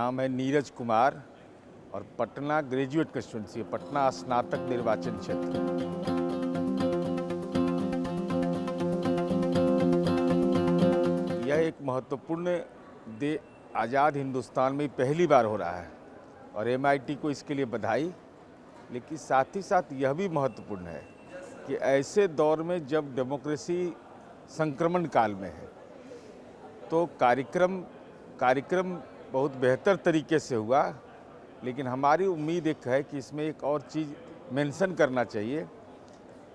नाम है नीरज कुमार और पटना ग्रेजुएट कंस्टिट्यूंसी, पटना स्नातक निर्वाचन क्षेत्र। यह एक महत्वपूर्ण आज़ाद हिंदुस्तान में पहली बार हो रहा है और MIT को इसके लिए बधाई। लेकिन साथ ही साथ यह भी महत्वपूर्ण है कि ऐसे दौर में जब डेमोक्रेसी संक्रमण काल में है तो कार्यक्रम बहुत बेहतर तरीके से हुआ। लेकिन हमारी उम्मीद एक है कि इसमें एक और चीज़ मेंशन करना चाहिए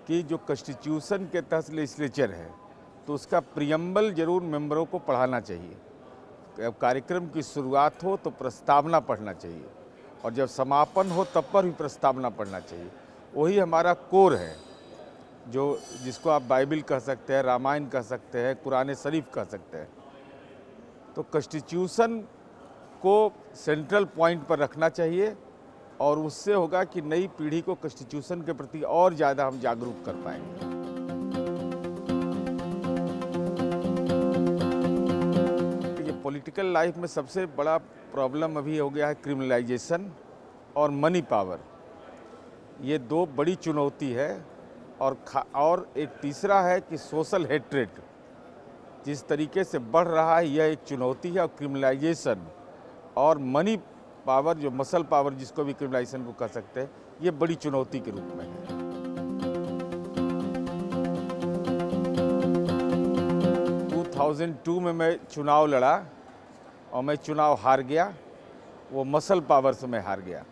कि जो कॉन्स्टिट्यूशन के तहत लेजिस्लेचर है तो उसका प्रियम्बल जरूर मेंबरों को पढ़ाना चाहिए। जब कार्यक्रम की शुरुआत हो तो प्रस्तावना पढ़ना चाहिए और जब समापन हो तब पर भी प्रस्तावना पढ़ना चाहिए। वही हमारा कोर है, जो जिसको आप बाइबिल कह सकते हैं, रामायण कह सकते हैं, कुरान शरीफ कह सकते हैं। तो कॉन्स्टिट्यूशन को सेंट्रल पॉइंट पर रखना चाहिए और उससे होगा कि नई पीढ़ी को कॉन्स्टिट्यूशन के प्रति और ज़्यादा हम जागरूक कर पाएंगे। पॉलिटिकल लाइफ में सबसे बड़ा प्रॉब्लम अभी हो गया है क्रिमिनलाइजेशन और मनी पावर। ये दो बड़ी चुनौती है और एक तीसरा है कि सोशल हेट्रेड जिस तरीके से बढ़ रहा है, यह एक चुनौती है। और क्रिमिनलाइजेशन और मनी पावर, जो मसल पावर जिसको भी क्रिमिनलाइजेशन को कह सकते हैं, ये बड़ी चुनौती के रूप में है। 2002 में मैं चुनाव लड़ा और मैं चुनाव हार गया, वो मसल पावर से मैं हार गया।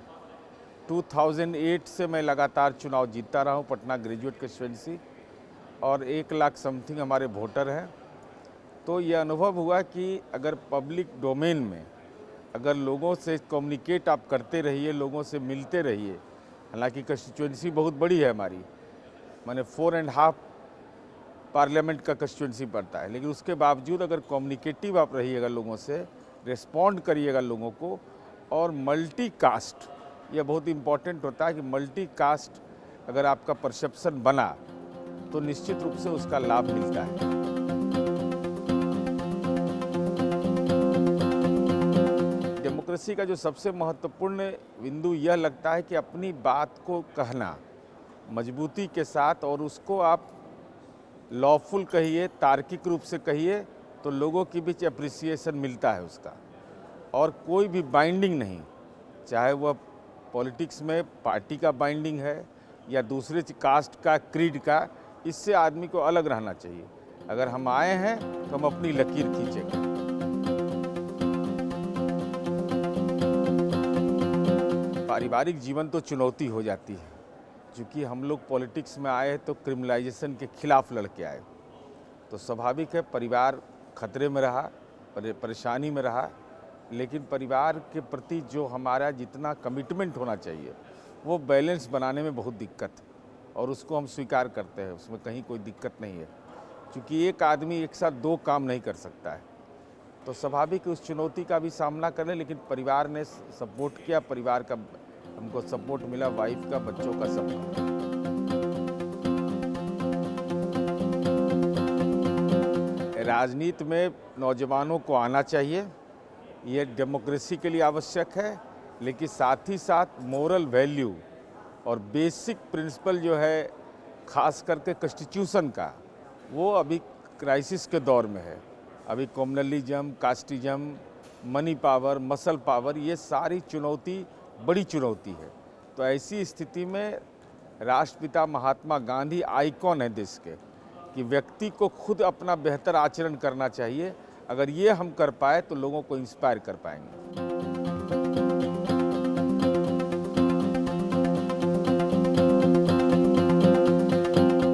2008 से मैं लगातार चुनाव जीतता रहा हूँ पटना ग्रेजुएट कंस्टिट्यूंसी और 1 लाख समथिंग हमारे वोटर हैं। तो ये अनुभव हुआ कि अगर पब्लिक डोमेन में अगर लोगों से कम्युनिकेट आप करते रहिए, लोगों से मिलते रहिए। हालांकि कंस्टिट्यूंसी बहुत बड़ी है हमारी, माने 4.5 पार्लियामेंट का कंस्टिट्यूंसी पड़ता है, लेकिन उसके बावजूद अगर कम्युनिकेटिव आप रहिएगा, लोगों से रिस्पॉन्ड करिएगा लोगों को। और मल्टी कास्ट, यह बहुत इम्पॉर्टेंट होता है कि मल्टी कास्ट अगर आपका परसेप्शन बना तो निश्चित रूप से उसका लाभ मिलता है। डेमोक्रेसी का जो सबसे महत्वपूर्ण बिंदु यह लगता है कि अपनी बात को कहना मजबूती के साथ, और उसको आप लॉफुल कहिए, तार्किक रूप से कहिए, तो लोगों के बीच अप्रिसिएशन मिलता है उसका। और कोई भी बाइंडिंग नहीं, चाहे वह पॉलिटिक्स में पार्टी का बाइंडिंग है या दूसरे कास्ट का, क्रीड का, इससे आदमी को अलग रहना चाहिए। अगर हम आए हैं तो हम अपनी लकीर खींचेंगे। पारिवारिक जीवन तो चुनौती हो जाती है, क्योंकि हम लोग पॉलिटिक्स में आए तो क्रिमिनलाइजेशन के खिलाफ लड़के आए, तो स्वाभाविक है परिवार खतरे में रहा, परेशानी में रहा। लेकिन परिवार के प्रति जो हमारा जितना कमिटमेंट होना चाहिए वो बैलेंस बनाने में बहुत दिक्कत है, और उसको हम स्वीकार करते हैं, उसमें कहीं कोई दिक्कत नहीं है। क्योंकि एक आदमी एक साथ 2 काम नहीं कर सकता है, तो स्वाभाविक उस चुनौती का भी सामना करें। लेकिन परिवार ने सपोर्ट किया, परिवार का हमको सपोर्ट मिला, वाइफ का, बच्चों का सपोर्ट। राजनीति में नौजवानों को आना चाहिए, ये डेमोक्रेसी के लिए आवश्यक है। लेकिन साथ ही साथ मोरल वैल्यू और बेसिक प्रिंसिपल जो है, खास करके कॉन्स्टिट्यूशन का, वो अभी क्राइसिस के दौर में है। अभी communalism, casteism, money power, muscle power, ये सारी चुनौती बड़ी चुनौती है। तो ऐसी स्थिति में राष्ट्रपिता महात्मा गांधी आइकॉन है देश के, कि व्यक्ति को खुद अपना बेहतर आचरण करना चाहिए। अगर ये हम कर पाए तो लोगों को इंस्पायर कर पाएंगे।